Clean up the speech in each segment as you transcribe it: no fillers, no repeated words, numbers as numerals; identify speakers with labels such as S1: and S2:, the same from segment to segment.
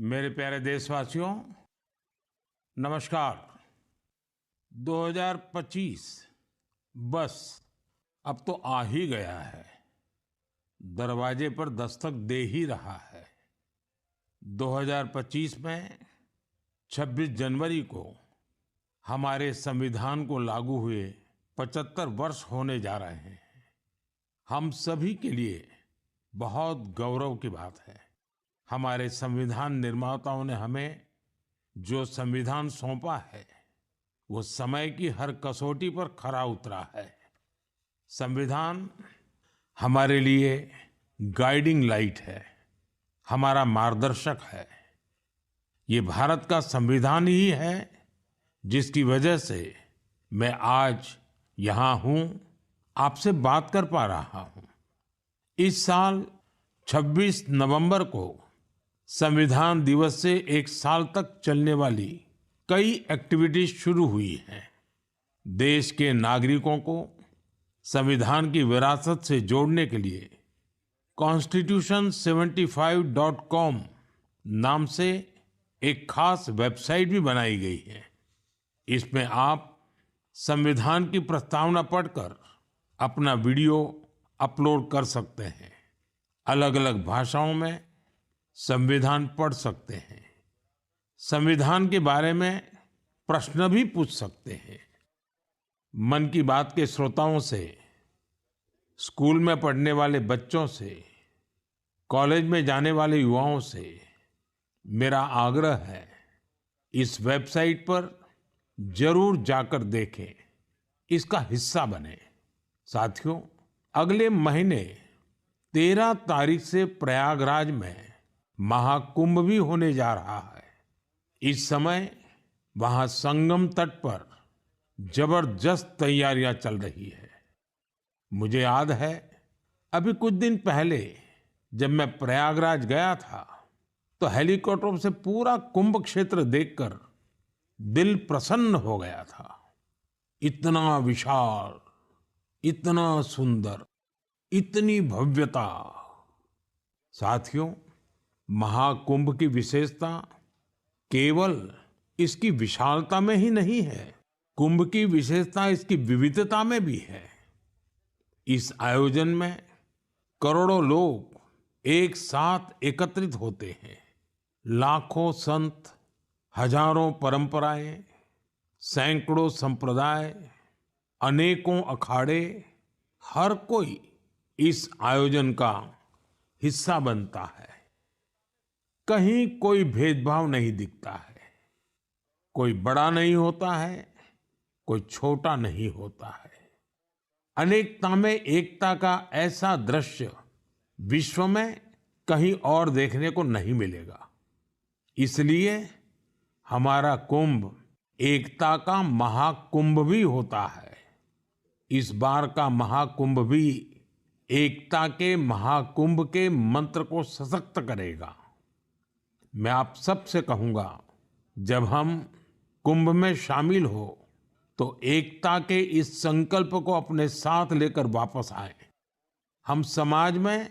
S1: मेरे प्यारे देशवासियों, नमस्कार। 2025 बस अब तो आ ही गया है, दरवाजे पर दस्तक दे ही रहा है। 2025 में 26 जनवरी को हमारे संविधान को लागू हुए 75 वर्ष होने जा रहे हैं। हम सभी के लिए बहुत गौरव की बात है। हमारे संविधान निर्माताओं ने हमें जो संविधान सौंपा है, वो समय की हर कसौटी पर खरा उतरा है। संविधान हमारे लिए गाइडिंग लाइट है, हमारा मार्गदर्शक है। ये भारत का संविधान ही है जिसकी वजह से मैं आज यहाँ हूँ, आपसे बात कर पा रहा हूँ। इस साल 26 नवंबर को संविधान दिवस से एक साल तक चलने वाली कई एक्टिविटीज शुरू हुई हैं। देश के नागरिकों को संविधान की विरासत से जोड़ने के लिए constitution75.com नाम से एक खास वेबसाइट भी बनाई गई है। इसमें आप संविधान की प्रस्तावना पढ़कर अपना वीडियो अपलोड कर सकते हैं। अलग अलग भाषाओं में संविधान पढ़ सकते हैं। संविधान के बारे में प्रश्न भी पूछ सकते हैं। मन की बात के श्रोताओं से, स्कूल में पढ़ने वाले बच्चों से, कॉलेज में जाने वाले युवाओं से मेरा आग्रह है, इस वेबसाइट पर जरूर जाकर देखें, इसका हिस्सा बने। साथियों, अगले महीने 13 तारीख से प्रयागराज में महाकुंभ भी होने जा रहा है। इस समय वहां संगम तट पर जबरदस्त तैयारियां चल रही है। मुझे याद है, अभी कुछ दिन पहले जब मैं प्रयागराज गया था तो हेलीकॉप्टर से पूरा कुंभ क्षेत्र देखकर दिल प्रसन्न हो गया था। इतना विशाल, इतना सुंदर, इतनी भव्यता। साथियों, महाकुंभ की विशेषता केवल इसकी विशालता में ही नहीं है, कुंभ की विशेषता इसकी विविधता में भी है। इस आयोजन में करोड़ों लोग एक साथ एकत्रित होते हैं। लाखों संत, हजारों परंपराएं, सैकड़ों संप्रदाय, अनेकों अखाड़े, हर कोई इस आयोजन का हिस्सा बनता है। कहीं कोई भेदभाव नहीं दिखता है। कोई बड़ा नहीं होता है, कोई छोटा नहीं होता है। अनेकता में एकता का ऐसा दृश्य विश्व में कहीं और देखने को नहीं मिलेगा। इसलिए हमारा कुंभ एकता का महाकुंभ भी होता है। इस बार का महाकुंभ भी एकता के महाकुंभ के मंत्र को सशक्त करेगा। मैं आप सबसे कहूंगा, जब हम कुंभ में शामिल हो तो एकता के इस संकल्प को अपने साथ लेकर वापस आए। हम समाज में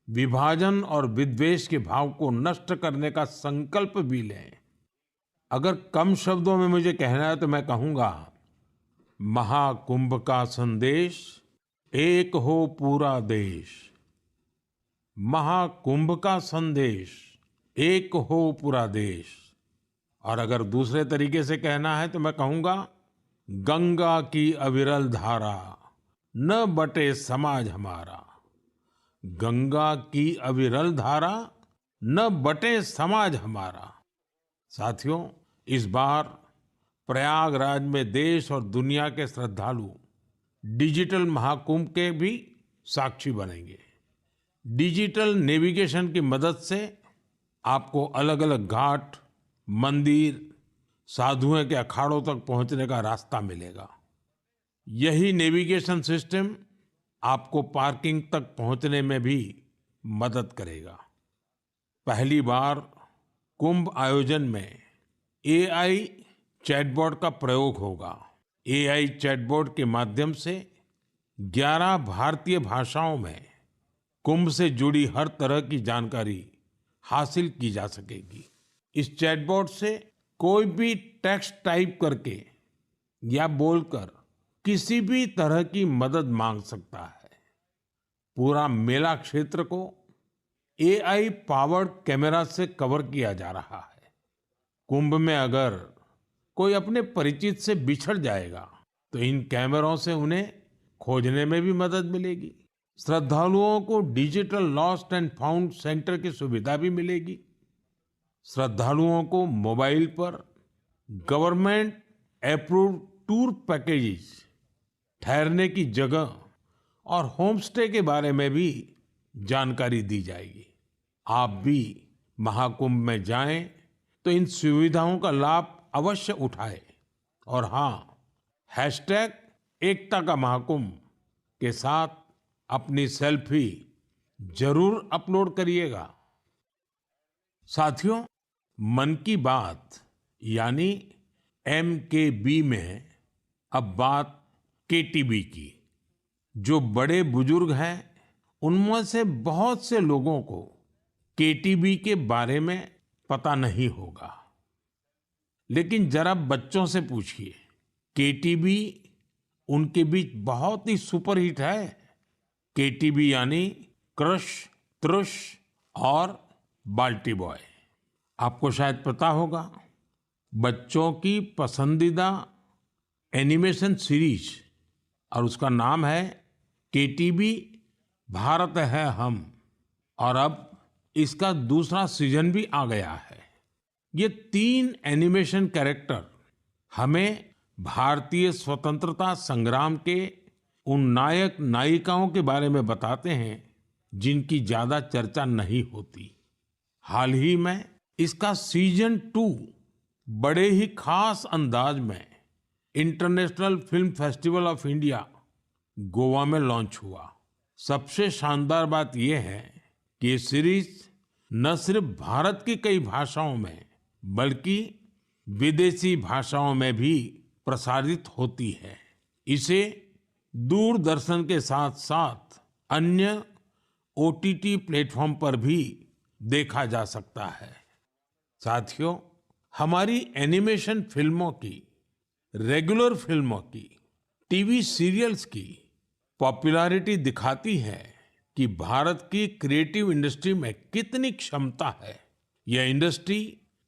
S1: विभाजन और विद्वेष के भाव को नष्ट करने का संकल्प भी लें। अगर कम शब्दों में मुझे कहना है तो मैं कहूंगा, महाकुंभ का संदेश, एक हो पूरा देश। महाकुंभ का संदेश, एक हो पूरा देश। और अगर दूसरे तरीके से कहना है तो मैं कहूंगा, गंगा की अविरल धारा, न बटे समाज हमारा। गंगा की अविरल धारा, न बटे समाज हमारा। साथियों, इस बार प्रयागराज में देश और दुनिया के श्रद्धालु डिजिटल महाकुंभ के भी साक्षी बनेंगे। डिजिटल नेविगेशन की मदद से आपको अलग अलग घाट, मंदिर, साधुओं के अखाड़ों तक पहुंचने का रास्ता मिलेगा। यही नेविगेशन सिस्टम आपको पार्किंग तक पहुंचने में भी मदद करेगा। पहली बार कुंभ आयोजन में एआई चैटबॉट का प्रयोग होगा। एआई चैटबॉट के माध्यम से 11 भारतीय भाषाओं में कुंभ से जुड़ी हर तरह की जानकारी हासिल की जा सकेगी। इस चैटबॉट से कोई भी टेक्स्ट टाइप करके या बोलकर किसी भी तरह की मदद मांग सकता है। पूरा मेला क्षेत्र को एआई पावर्ड कैमरा से कवर किया जा रहा है। कुंभ में अगर कोई अपने परिचित से बिछड़ जाएगा तो इन कैमरों से उन्हें खोजने में भी मदद मिलेगी। श्रद्धालुओं को digital lost and found centre की सुविधा भी मिलेगी। श्रद्धालुओं को मोबाइल पर गवर्नमेंट अप्रूव्ड टूर पैकेजेस, ठहरने की जगह और होम स्टे के बारे में भी जानकारी दी जाएगी। आप भी महाकुंभ में जाएं तो इन सुविधाओं का लाभ अवश्य उठाएं। और हाँ, हैशटैग एकता का महाकुंभ के साथ अपनी सेल्फी जरूर अपलोड करिएगा। साथियों, मन की बात यानी MKB में अब बात KTB की। जो बड़े बुजुर्ग हैं उनमें से बहुत से लोगों को KTB के बारे में पता नहीं होगा, लेकिन जरा बच्चों से पूछिए। KTB उनके बीच बहुत ही सुपरहिट है। KTB यानी क्रश, त्रुश और बाल्टी बॉय। आपको शायद पता होगा, बच्चों की पसंदीदा एनिमेशन सीरीज और उसका नाम है KTB भारत है हम। और अब इसका दूसरा सीजन भी आ गया है। ये 3 एनिमेशन कैरेक्टर हमें भारतीय स्वतंत्रता संग्राम के उन नायक नायिकाओं के बारे में बताते हैं जिनकी ज्यादा चर्चा नहीं होती। हाल ही में इसका सीजन 2 बड़े ही खास अंदाज में international film festival of India Goa में लॉन्च हुआ। सबसे शानदार बात यह है कि ये सीरीज न सिर्फ भारत की कई भाषाओं में बल्कि विदेशी भाषाओं में भी प्रसारित होती है। इसे दूरदर्शन के साथ साथ अन्य OTT प्लेटफॉर्म पर भी देखा जा सकता है। साथियों, हमारी एनिमेशन फिल्मों की, रेगुलर फिल्मों की, टीवी सीरियल्स की पॉपुलैरिटी दिखाती है कि भारत की क्रिएटिव इंडस्ट्री में कितनी क्षमता है। यह इंडस्ट्री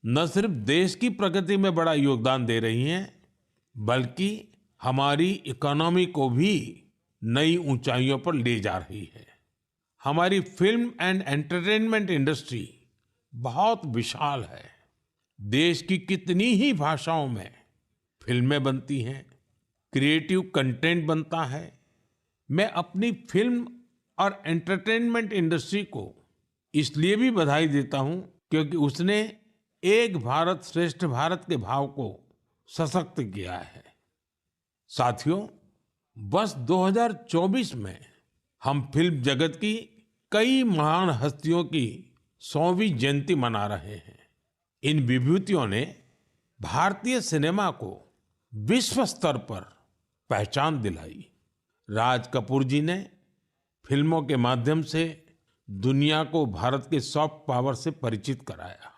S1: न सिर्फ देश की प्रगति में बड़ा योगदान दे रही है, बल्कि हमारी इकोनॉमी को भी नई ऊंचाइयों पर ले जा रही है। हमारी फिल्म एंड एंटरटेनमेंट इंडस्ट्री बहुत विशाल है। देश की कितनी ही भाषाओं में फिल्में बनती हैं, क्रिएटिव कंटेंट बनता है। मैं अपनी फिल्म और एंटरटेनमेंट इंडस्ट्री को इसलिए भी बधाई देता हूं क्योंकि उसने एक भारत श्रेष्ठ भारत के भाव को सशक्त किया है। साथियों, वर्ष 2024 में हम फिल्म जगत की कई महान हस्तियों की 100वीं जयंती मना रहे हैं। इन विभूतियों ने भारतीय सिनेमा को विश्व स्तर पर पहचान दिलाई। राज कपूर जी ने फिल्मों के माध्यम से दुनिया को भारत के सॉफ्ट पावर से परिचित कराया।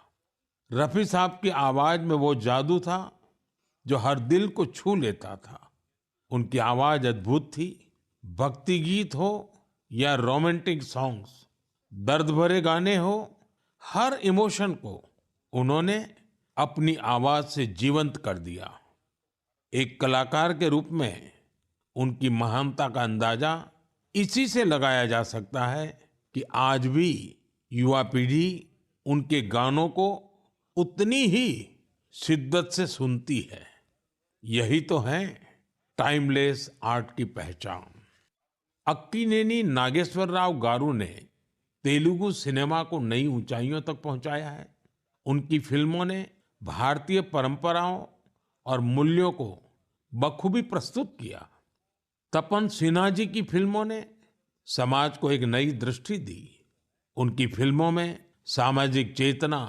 S1: रफी साहब की आवाज में वो जादू था जो हर दिल को छू लेता था। उनकी आवाज अद्भुत थी। भक्ति गीत हो या रोमांटिक सॉन्ग्स, दर्द भरे गाने हो, हर इमोशन को उन्होंने अपनी आवाज से जीवंत कर दिया। एक कलाकार के रूप में उनकी महानता का अंदाजा इसी से लगाया जा सकता है कि आज भी युवा पीढ़ी उनके गानों को उतनी ही शिद्दत से सुनती है। यही तो है टाइमलेस आर्ट की पहचान। अक्कीनेनी नागेश्वर राव गारू ने तेलुगु सिनेमा को नई ऊंचाइयों तक पहुंचाया है। उनकी फिल्मों ने भारतीय परंपराओं और मूल्यों को बखूबी प्रस्तुत किया। तपन सिन्हा जी की फिल्मों ने समाज को एक नई दृष्टि दी। उनकी फिल्मों में सामाजिक चेतना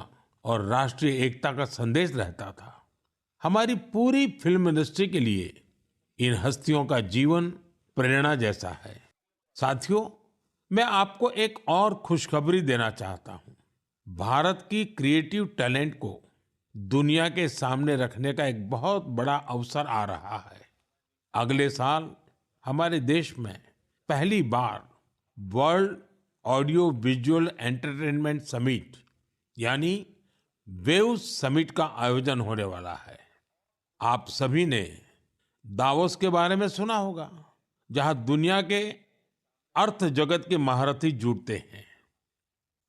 S1: और राष्ट्रीय एकता का संदेश रहता था। हमारी पूरी फिल्म इंडस्ट्री के लिए इन हस्तियों का जीवन प्रेरणा जैसा है। साथियों, मैं आपको एक और खुशखबरी देना चाहता हूं। भारत की क्रिएटिव टैलेंट को दुनिया के सामने रखने का एक बहुत बड़ा अवसर आ रहा है। अगले साल हमारे देश में पहली बार world audio visual entertainment summit यानी वेव समिट का आयोजन होने वाला है। आप सभी ने दावोस के बारे में सुना होगा, जहां दुनिया के अर्थ जगत के महारथी जुटते हैं।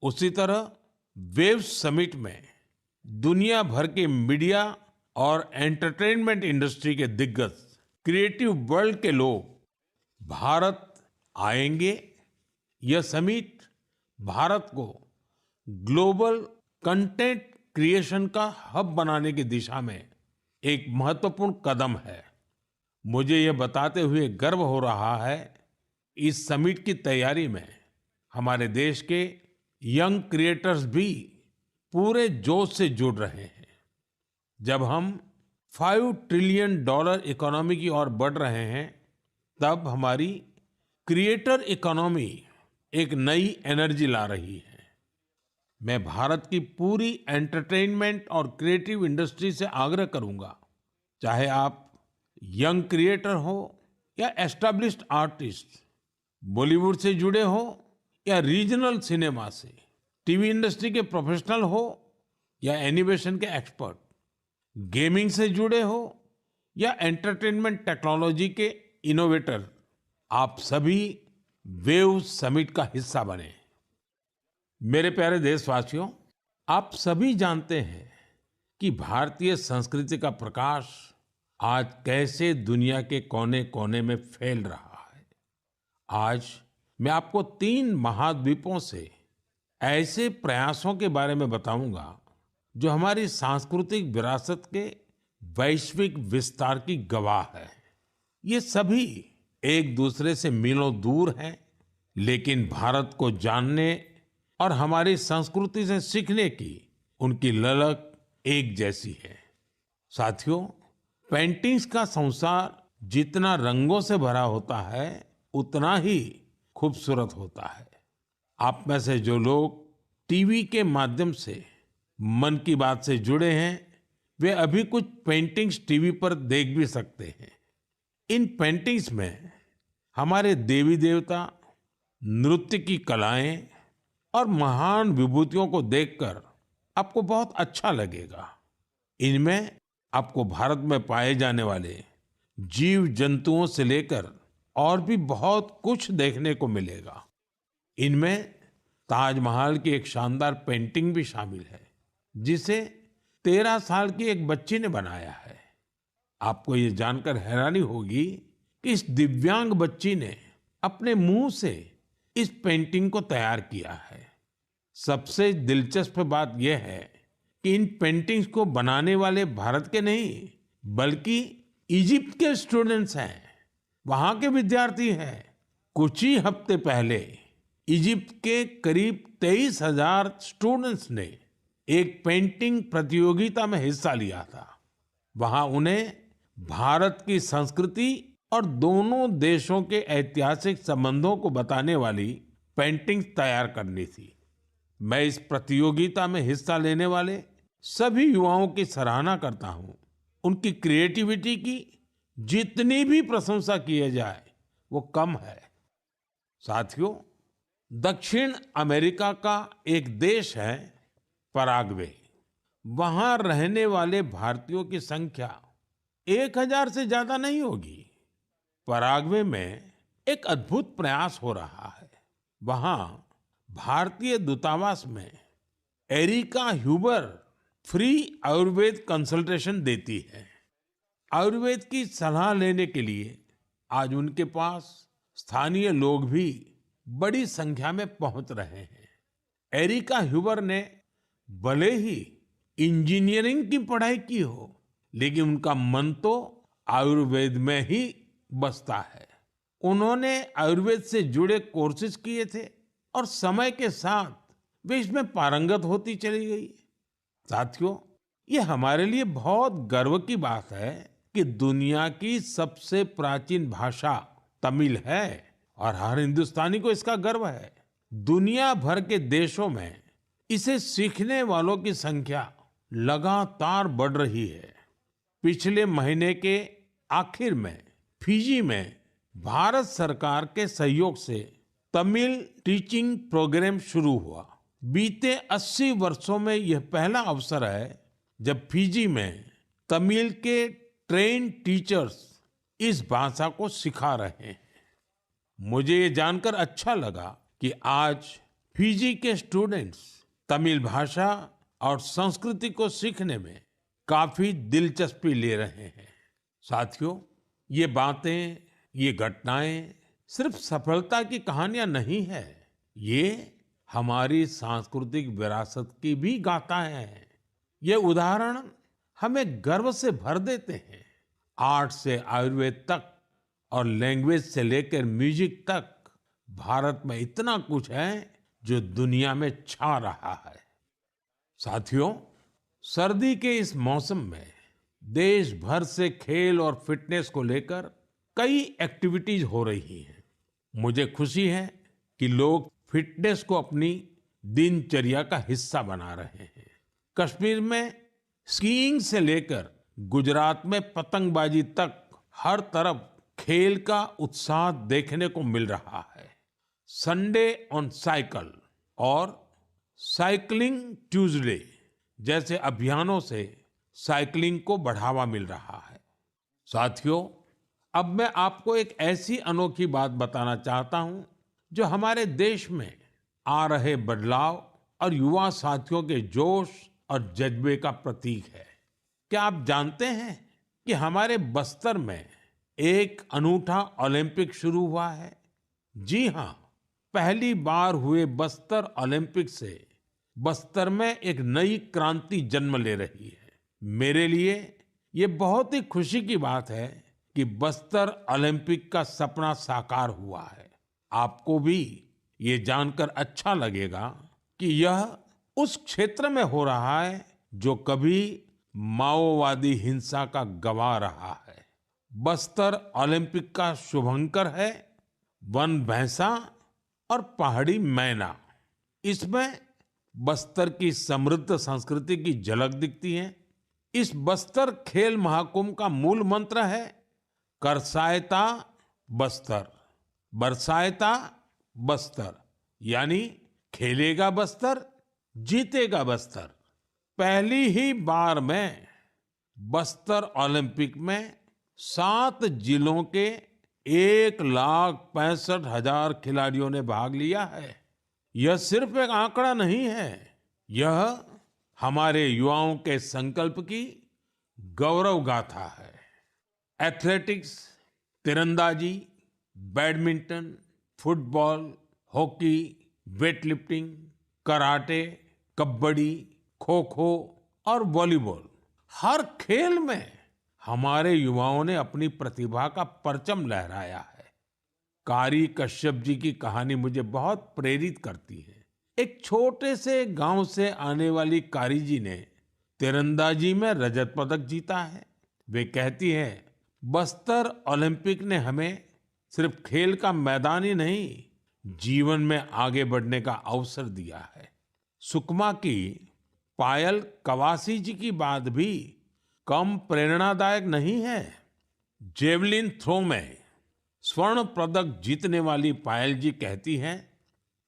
S1: उसी तरह वेव समिट में दुनिया भर के मीडिया और एंटरटेनमेंट इंडस्ट्री के दिग्गज क्रिएटिव वर्ल्ड के लोग भारत आएंगे। यह समिट भारत को ग्लोबल कंटेंट क्रिएशन का हब बनाने की दिशा में एक महत्वपूर्ण कदम है। मुझे यह बताते हुए गर्व हो रहा है, इस समिट की तैयारी में हमारे देश के यंग क्रिएटर्स भी पूरे जोश से जुड़ रहे हैं। जब हम $5 ट्रिलियन इकोनॉमी की ओर बढ़ रहे हैं, तब हमारी क्रिएटर इकोनॉमी एक नई एनर्जी ला रही है। मैं भारत की पूरी एंटरटेनमेंट और क्रिएटिव इंडस्ट्री से आग्रह करूंगा, चाहे आप यंग क्रिएटर हो या एस्टैब्लिश्ड आर्टिस्ट, बॉलीवुड से जुड़े हो या रीजनल सिनेमा से, टीवी इंडस्ट्री के प्रोफेशनल हो या एनिमेशन के एक्सपर्ट, गेमिंग से जुड़े हो या एंटरटेनमेंट टेक्नोलॉजी के इनोवेटर, आप सभी वेव समिट का हिस्सा बने। मेरे प्यारे देशवासियों, आप सभी जानते हैं कि भारतीय संस्कृति का प्रकाश आज कैसे दुनिया के कोने कोने में फैल रहा है। आज मैं आपको 3 महाद्वीपों से ऐसे प्रयासों के बारे में बताऊंगा जो हमारी सांस्कृतिक विरासत के वैश्विक विस्तार की गवाह है। ये सभी एक दूसरे से मीलों दूर हैं, लेकिन भारत को जानने और हमारी संस्कृति से सीखने की उनकी ललक एक जैसी है। साथियों, पेंटिंग्स का संसार जितना रंगों से भरा होता है, उतना ही खूबसूरत होता है। आप में से जो लोग टीवी के माध्यम से मन की बात से जुड़े हैं, वे अभी कुछ पेंटिंग्स टीवी पर देख भी सकते हैं। इन पेंटिंग्स में हमारे देवी देवता, नृत्य की कलाएं और महान विभूतियों को देखकर आपको बहुत अच्छा लगेगा। इनमें आपको भारत में पाए जाने वाले जीव जंतुओं से लेकर और भी बहुत कुछ देखने को मिलेगा। इनमें ताजमहल की एक शानदार पेंटिंग भी शामिल है, जिसे 13 साल की एक बच्ची ने बनाया है। आपको ये जानकर हैरानी होगी कि इस दिव्यांग बच्ची ने अपने मुंह से इस पेंटिंग को तैयार किया है। सबसे दिलचस्प बात यह है कि इन पेंटिंग्स को बनाने वाले भारत के नहीं, बल्कि इजिप्ट के स्टूडेंट्स हैं, वहां के विद्यार्थी हैं। कुछ ही हफ्ते पहले इजिप्ट के करीब 23,000 स्टूडेंट्स ने एक पेंटिंग प्रतियोगिता में हिस्सा लिया था। वहां उन्हें भारत की संस्कृति और दोनों देशों के ऐतिहासिक संबंधों को बताने वाली पेंटिंग तैयार करनी थी। मैं इस प्रतियोगिता में हिस्सा लेने वाले सभी युवाओं की सराहना करता हूं। उनकी क्रिएटिविटी की जितनी भी प्रशंसा की जाए वो कम है। साथियों, दक्षिण अमेरिका का एक देश है पराग्वे। वहां रहने वाले भारतीयों की संख्या 1,000 से ज्यादा नहीं होगी। पराग्वे में एक अद्भुत प्रयास हो रहा है। वहां भारतीय दूतावास में Erika Huber free Ayurveda consultation देती है। आयुर्वेद की सलाह लेने के लिए आज उनके पास स्थानीय लोग भी बड़ी संख्या में पहुंच रहे हैं। एरिका ह्यूबर ने भले ही इंजीनियरिंग की पढ़ाई की हो, लेकिन उनका मन तो आयुर्वेद में ही बसता है। उन्होंने आयुर्वेद से जुड़े कोर्सेज किए थे और समय के साथ वे इसमें पारंगत होती चली गई। साथियों, ये हमारे लिए बहुत गर्व की बात है कि दुनिया की सबसे प्राचीन भाषा तमिल है और हर हिंदुस्तानी को इसका गर्व है। दुनिया भर के देशों में इसे सीखने वालों की संख्या लगातार बढ़ रही है। पिछले महीने के आखिर में फिजी में भारत सरकार के सहयोग से तमिल टीचिंग प्रोग्राम शुरू हुआ। बीते 80 वर्षों में यह पहला अवसर है जब फिजी में तमिल के ट्रेन टीचर्स इस भाषा को सिखा रहे हैं। मुझे ये जानकर अच्छा लगा कि आज फिजी के स्टूडेंट्स तमिल भाषा और संस्कृति को सीखने में काफी दिलचस्पी ले रहे हैं। साथियों, ये बातें, ये घटनाएं सिर्फ सफलता की कहानियां नहीं है, ये हमारी सांस्कृतिक विरासत की भी गाथाएं हैं। ये उदाहरण हमें गर्व से भर देते हैं। आर्ट से आयुर्वेद तक और लैंग्वेज से लेकर म्यूजिक तक भारत में इतना कुछ है जो दुनिया में छा रहा है। साथियों, सर्दी के इस मौसम में देश भर से खेल और फिटनेस को लेकर कई एक्टिविटीज हो रही हैं। मुझे खुशी है कि लोग फिटनेस को अपनी दिनचर्या का हिस्सा बना रहे हैं। कश्मीर में स्कीइंग से लेकर गुजरात में पतंगबाजी तक हर तरफ खेल का उत्साह देखने को मिल रहा है। संडे ऑन साइकिल और साइकिलिंग ट्यूसडे जैसे अभियानों से साइकिलिंग को बढ़ावा मिल रहा है। साथियों, अब मैं आपको एक ऐसी अनोखी बात बताना चाहता हूं जो हमारे देश में आ रहे बदलाव और युवा साथियों के जोश और जज्बे का प्रतीक है। क्या आप जानते हैं कि हमारे बस्तर में एक अनूठा ओलंपिक शुरू हुआ है? जी हाँ, पहली बार हुए बस्तर ओलंपिक से बस्तर में एक नई क्रांति जन्म ले रही है। मेरे लिए ये बहुत ही खुशी की बात है कि बस्तर ओलंपिक का सपना साकार हुआ है। आपको भी ये जानकर अच्छा लगेगा कि यह उस क्षेत्र में हो रहा है जो कभी माओवादी हिंसा का गवाह रहा है। बस्तर ओलंपिक का शुभंकर है वन भैंसा और पहाड़ी मैना। इसमें बस्तर की समृद्ध संस्कृति की झलक दिखती है। इस बस्तर खेल महाकुंभ का मूल मंत्र है करसायता बस्तर, बरसायता बस्तर, यानी खेलेगा बस्तर, जीतेगा बस्तर। पहली ही बार में बस्तर ओलंपिक में 7 जिलों के 1,65,000 खिलाड़ियों ने भाग लिया है। यह सिर्फ एक आंकड़ा नहीं है, यह हमारे युवाओं के संकल्प की गौरव गाथा है। एथलेटिक्स, तीरंदाजी, badminton, football, hockey, weightlifting, karate, kabaddi, kho kho और वॉलीबॉल, हर खेल में हमारे युवाओं ने अपनी प्रतिभा का परचम लहराया है। कारी कश्यप जी की कहानी मुझे बहुत प्रेरित करती है। एक छोटे से गांव से आने वाली कारी जी ने तीरंदाजी में रजत पदक जीता है। वे कहती हैं, बस्तर ओलंपिक ने हमें सिर्फ खेल का मैदान ही नहीं, जीवन में आगे बढ़ने का अवसर दिया है। सुकमा की पायल कवासी जी की बात भी कम प्रेरणादायक नहीं है। जेवलिन थ्रो में स्वर्ण पदक जीतने वाली पायल जी कहती हैं,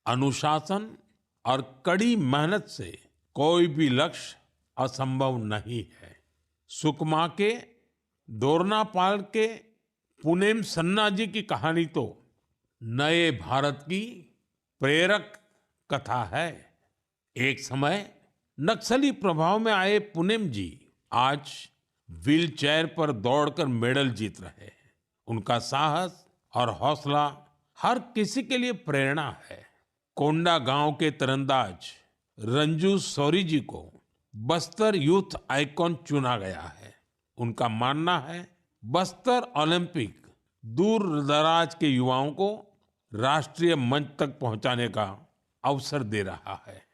S1: अनुशासन और कड़ी मेहनत से कोई भी लक्ष्य असंभव नहीं है। सुकमा के दोरनापाल के पुनेम सन्ना जी की कहानी तो नए भारत की प्रेरक कथा है। एक समय नक्सली प्रभाव में आए पुनेम जी आज व्हील चेयर पर दौड़कर मेडल जीत रहे हैं। उनका साहस और हौसला हर किसी के लिए प्रेरणा है। कोंडा गांव के तीरंदाज रंजू सौरी जी को बस्तर यूथ आइकॉन चुना गया है। उनका मानना है बस्तर ओलंपिक दूर दराज के युवाओं को राष्ट्रीय मंच तक पहुंचाने का अवसर दे रहा है।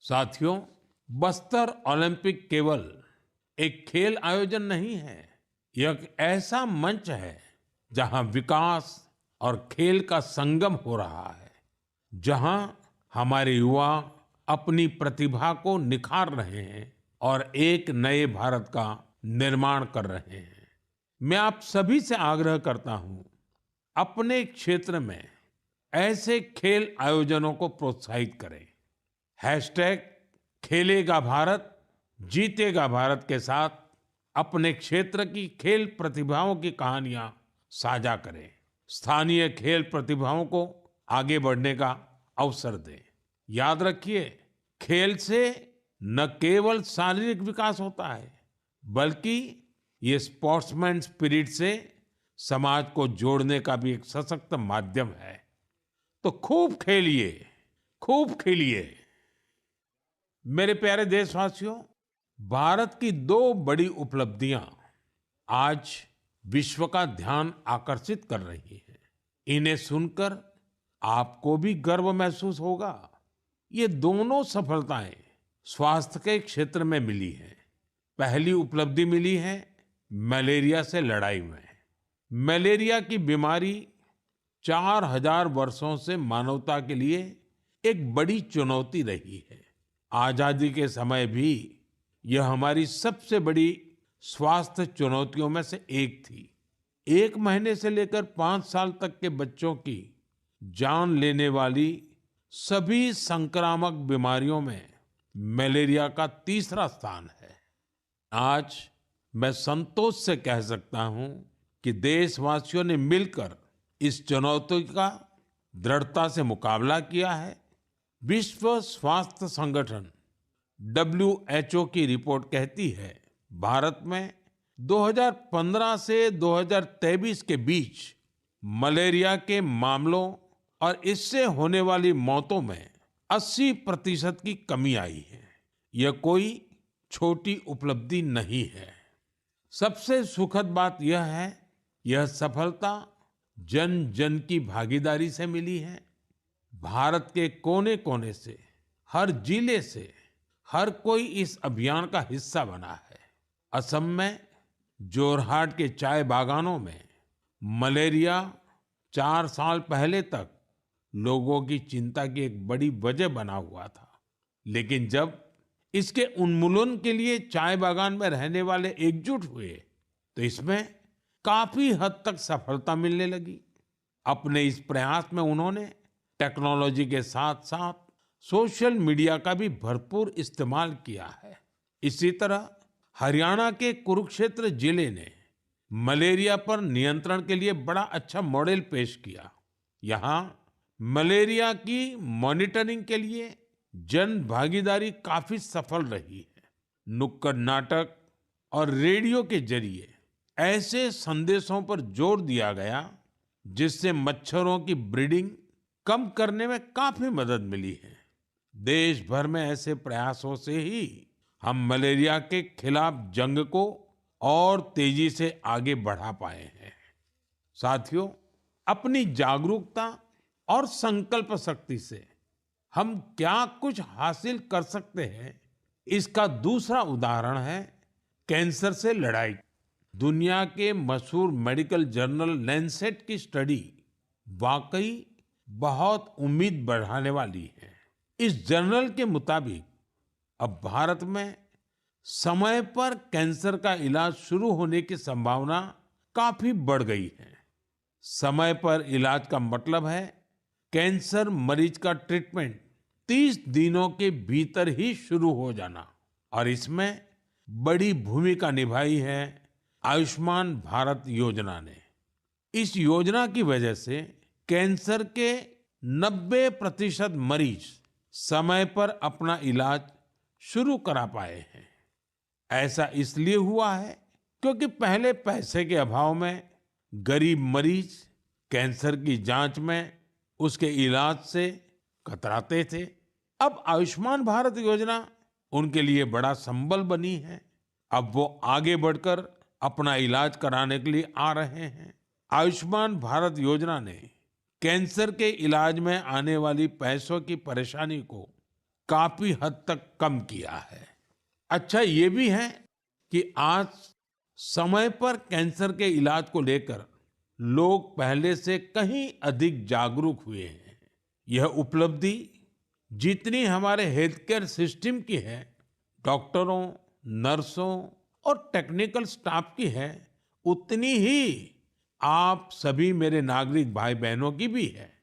S1: साथियों, बस्तर ओलंपिक केवल एक खेल आयोजन नहीं है, यह एक ऐसा मंच है जहां विकास और खेल का संगम हो रहा है, जहां हमारे युवा अपनी प्रतिभा को निखार रहे हैं और एक नए भारत का निर्माण कर रहे हैं। मैं आप सभी से आग्रह करता हूं, अपने क्षेत्र में ऐसे खेल आयोजनों को प्रोत्साहित करें। हैशटैग खेलेगा भारत जीतेगा भारत के साथ अपने क्षेत्र की खेल प्रतिभाओं की कहानियां साझा करें। स्थानीय खेल प्रतिभाओं को आगे बढ़ने का अवसर दें। याद रखिए, खेल से न केवल शारीरिक विकास होता है, बल्कि ये स्पोर्ट्समैन स्पिरिट से समाज को जोड़ने का भी एक सशक्त माध्यम है। तो खूब खेलिए, खूब खेलिए। मेरे प्यारे देशवासियों, भारत की दो बड़ी उपलब्धियां आज विश्व का ध्यान आकर्षित कर रही हैं। इन्हें सुनकर आपको भी गर्व महसूस होगा। ये दोनों सफलताएं स्वास्थ्य के क्षेत्र में मिली हैं। पहली उपलब्धि मिली है मलेरिया से लड़ाई में। मलेरिया की बीमारी 4000 वर्षों से मानवता के लिए एक बड़ी चुनौती रही है। आजादी के समय भी यह हमारी सबसे बड़ी स्वास्थ्य चुनौतियों में से एक थी। 1 महीने से लेकर 5 साल तक के बच्चों की जान लेने वाली सभी संक्रामक बीमारियों में मलेरिया का तीसरा स्थान है। आज मैं संतोष से कह सकता हूं कि देशवासियों ने मिलकर इस चुनौती का दृढ़ता से मुकाबला किया है। विश्व स्वास्थ्य संगठन WHO की रिपोर्ट कहती है, भारत में 2015 से 2023 के बीच मलेरिया के मामलों और इससे होने वाली मौतों में 80% की कमी आई है। यह कोई छोटी उपलब्धि नहीं है। सबसे सुखद बात यह है, यह सफलता जन जन की भागीदारी से मिली है। भारत के कोने कोने से, हर जिले से हर कोई इस अभियान का हिस्सा बना है। असम में जोरहाट के चाय बागानों में मलेरिया 4 साल पहले तक लोगों की चिंता की एक बड़ी वजह बना हुआ था, लेकिन जब इसके उन्मूलन के लिए चाय बागान में रहने वाले एकजुट हुए तो इसमें काफी हद तक सफलता मिलने लगी। अपने इस प्रयास में उन्होंने टेक्नोलॉजी के साथ साथ सोशल मीडिया का भी भरपूर इस्तेमाल किया है। इसी तरह हरियाणा के कुरुक्षेत्र जिले ने मलेरिया पर नियंत्रण के लिए बड़ा अच्छा मॉडल पेश किया। यहाँ मलेरिया की मॉनिटरिंग के लिए जन भागीदारी काफी सफल रही है। नुक्कड़ नाटक और रेडियो के जरिए ऐसे संदेशों पर जोर दिया गया जिससे मच्छरों की ब्रीडिंग कम करने में काफी मदद मिली है। देश भर में ऐसे प्रयासों से ही हम मलेरिया के खिलाफ जंग को और तेजी से आगे बढ़ा पाए हैं। साथियों, अपनी जागरूकता और संकल्प शक्ति से हम क्या कुछ हासिल कर सकते हैं, इसका दूसरा उदाहरण है कैंसर से लड़ाई। दुनिया के मशहूर मेडिकल जर्नल लैंसेट की स्टडी वाकई बहुत उम्मीद बढ़ाने वाली है। इस जर्नल के मुताबिक अब भारत में समय पर कैंसर का इलाज शुरू होने की संभावना काफी बढ़ गई है। समय पर इलाज का मतलब है कैंसर मरीज का ट्रीटमेंट 30 दिनों के भीतर ही शुरू हो जाना। और इसमें बड़ी भूमिका निभाई है आयुष्मान भारत योजना ने। इस योजना की वजह से कैंसर के 90% मरीज समय पर अपना इलाज शुरू करा पाए हैं। ऐसा इसलिए हुआ है क्योंकि पहले पैसे के अभाव में गरीब मरीज कैंसर की जांच में, उसके इलाज से कतराते थे। अब आयुष्मान भारत योजना उनके लिए बड़ा संबल बनी है। अब वो आगे बढ़कर अपना इलाज कराने के लिए आ रहे हैं। आयुष्मान भारत योजना ने कैंसर के इलाज में आने वाली पैसों की परेशानी को काफी हद तक कम किया है। अच्छा ये भी है कि आज समय पर कैंसर के इलाज को लेकर लोग पहले से कहीं अधिक जागरूक हुए हैं। यह उपलब्धि जितनी हमारे हेल्थ केयर सिस्टम की है, डॉक्टरों, नर्सों और टेक्निकल स्टाफ की है, उतनी ही आप सभी मेरे नागरिक भाई बहनों की भी है।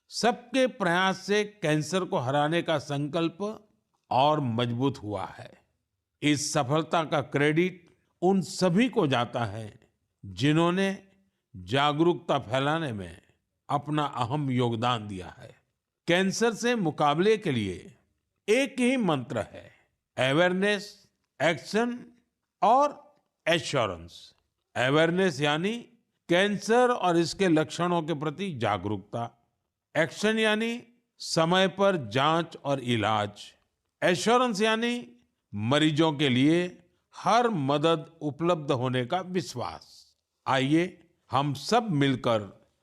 S1: सबके प्रयास से कैंसर को हराने का संकल्प और मजबूत हुआ है। इस सफलता का क्रेडिट उन सभी को जाता है जिन्होंने जागरूकता फैलाने में अपना अहम योगदान दिया है। कैंसर से मुकाबले के लिए एक ही मंत्र है, अवेयरनेस, एक्शन और एश्योरेंस। अवेयरनेस यानी कैंसर और इसके लक्षणों के प्रति जागरूकता, एक्शन यानी समय पर जांच और इलाज, एश्योरेंस यानी मरीजों के लिए हर मदद उपलब्ध होने का विश्वास। आइए हम सब मिलकर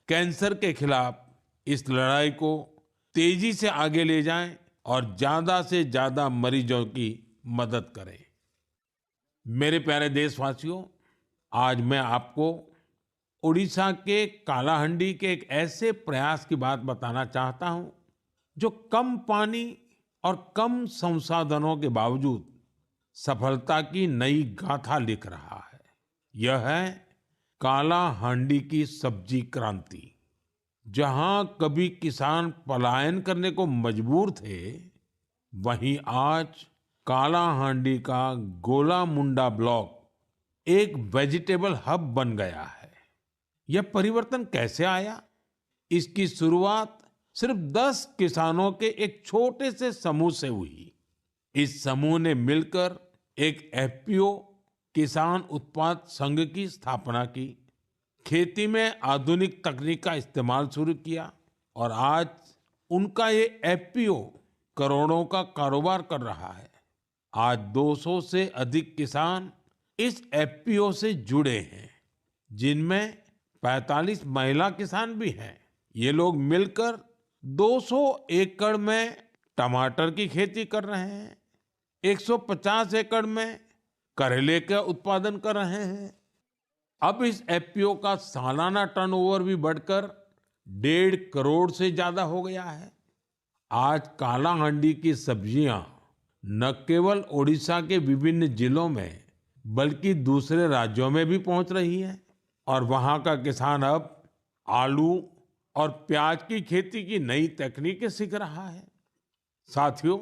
S1: कैंसर के खिलाफ इस लड़ाई को तेजी से आगे ले जाएं और ज्यादा से ज्यादा मरीजों की मदद करें। मेरे प्यारे देशवासियों, आज मैं आपको उड़ीसा के कालाहांडी के एक ऐसे प्रयास की बात बताना चाहता हूं जो कम पानी और कम संसाधनों के बावजूद सफलता की नई गाथा लिख रहा है। यह है कालाहांडी की सब्जी क्रांति। जहां कभी किसान पलायन करने को मजबूर थे, वहीं आज कालाहांडी का गोला मुंडा ब्लॉक एक वेजिटेबल हब बन गया है। यह परिवर्तन कैसे आया? इसकी शुरुआत सिर्फ 10 किसानों के एक छोटे से समूह से हुई। इस समूह ने मिलकर एक एफपीओ किसान उत्पाद संघ की स्थापना की, खेती में आधुनिक तकनीक का इस्तेमाल शुरू किया और आज उनका ये एफपीओ करोड़ों का कारोबार कर रहा है। आज 200 से अधिक किसान इस एफपीओ से जुड़े हैं, जिनमें 45 महिला किसान भी हैं। ये लोग मिलकर 200 एकड़ में टमाटर की खेती कर रहे हैं, 150 एकड़ में करेले का उत्पादन कर रहे हैं। अब इस एफपीओ का सालाना टर्नओवर भी बढ़कर 1.5 करोड़ से ज्यादा हो गया है। आज कालाहांडी की सब्जियां न केवल ओडिशा के विभिन्न जिलों में बल्कि दूसरे राज्यों में भी पहुंच रही है और वहां का किसान अब आलू और प्याज की खेती की नई तकनीकें सीख रहा है। साथियों,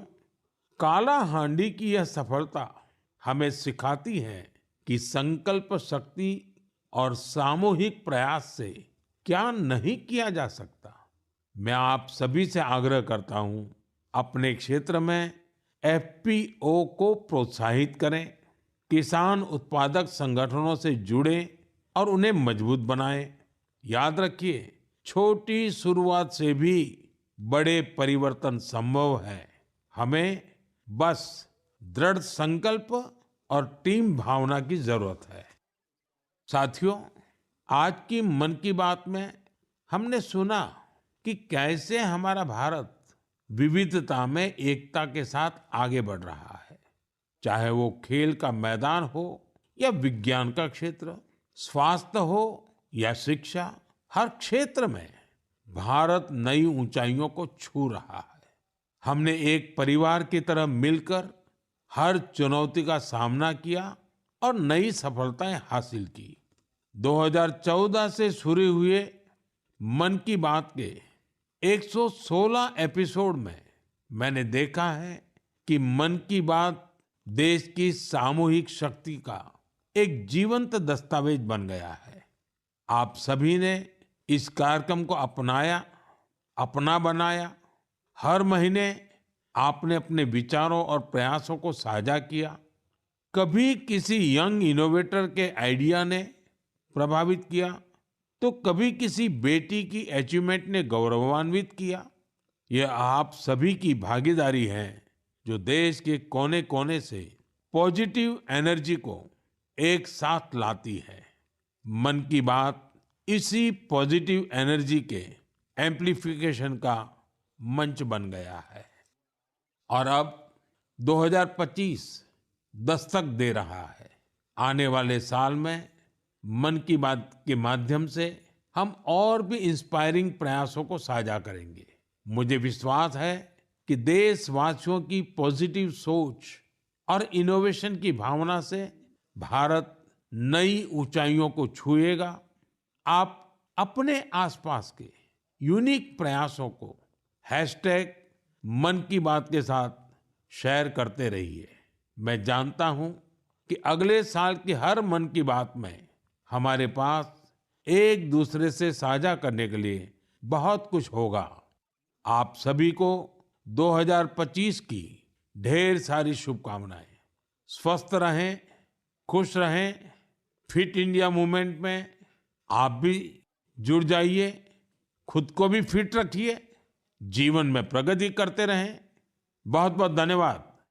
S1: कालाहांडी की यह सफलता हमें सिखाती है कि संकल्प शक्ति और सामूहिक प्रयास से क्या नहीं किया जा सकता। मैं आप सभी से आग्रह करता हूं, अपने क्षेत्र में एफपीओ को प्रोत्साहित करें, किसान उत्पादक संगठनों से जुड़ें और उन्हें मजबूत बनाएं। याद रखिए, छोटी शुरुआत से भी बड़े परिवर्तन संभव है। हमें बस दृढ़ संकल्प और टीम भावना की जरूरत है। साथियों, आज की मन की बात में हमने सुना कि कैसे हमारा भारत विविधता में एकता के साथ आगे बढ़ रहा है। चाहे वो खेल का मैदान हो या विज्ञान का क्षेत्र, स्वास्थ्य हो या शिक्षा, हर क्षेत्र में भारत नई ऊंचाइयों को छू रहा है। हमने एक परिवार की तरह मिलकर हर चुनौती का सामना किया और नई सफलताएं हासिल की। 2014 से शुरू हुए मन की बात के 116 एपिसोड में मैंने देखा है कि मन की बात देश की सामूहिक शक्ति का एक जीवंत दस्तावेज बन गया है। आप सभी ने इस कार्यक्रम को अपनाया, अपना बनाया। हर महीने आपने अपने विचारों और प्रयासों को साझा किया। कभी किसी यंग इनोवेटर के आइडिया ने प्रभावित किया, तो कभी किसी बेटी की अचीवमेंट ने गौरवान्वित किया। यह आप सभी की भागीदारी है जो देश के कोने-कोने से पॉजिटिव एनर्जी को एक साथ लाती है। मन की बात इसी पॉजिटिव एनर्जी के एम्प्लीफिकेशन का मंच बन गया है। और अब 2025 दस्तक दे रहा है। आने वाले साल में मन की बात के माध्यम से हम और भी इंस्पायरिंग प्रयासों को साझा करेंगे। मुझे विश्वास है कि देशवासियों की पॉजिटिव सोच और इनोवेशन की भावना से भारत नई ऊंचाइयों को छुएगा। आप अपने आसपास के यूनिक प्रयासों को हैशटैग मन की बात के साथ शेयर करते रहिए। मैं जानता हूं कि अगले साल की हर मन की बात में हमारे पास एक दूसरे से साझा करने के लिए बहुत कुछ होगा। आप सभी को 2025 की ढेर सारी शुभकामनाएं। स्वस्थ रहें, खुश रहें। फिट इंडिया मूवमेंट में आप भी जुड़ जाइए। खुद को भी फिट रखिए, जीवन में प्रगति करते रहें। बहुत बहुत धन्यवाद।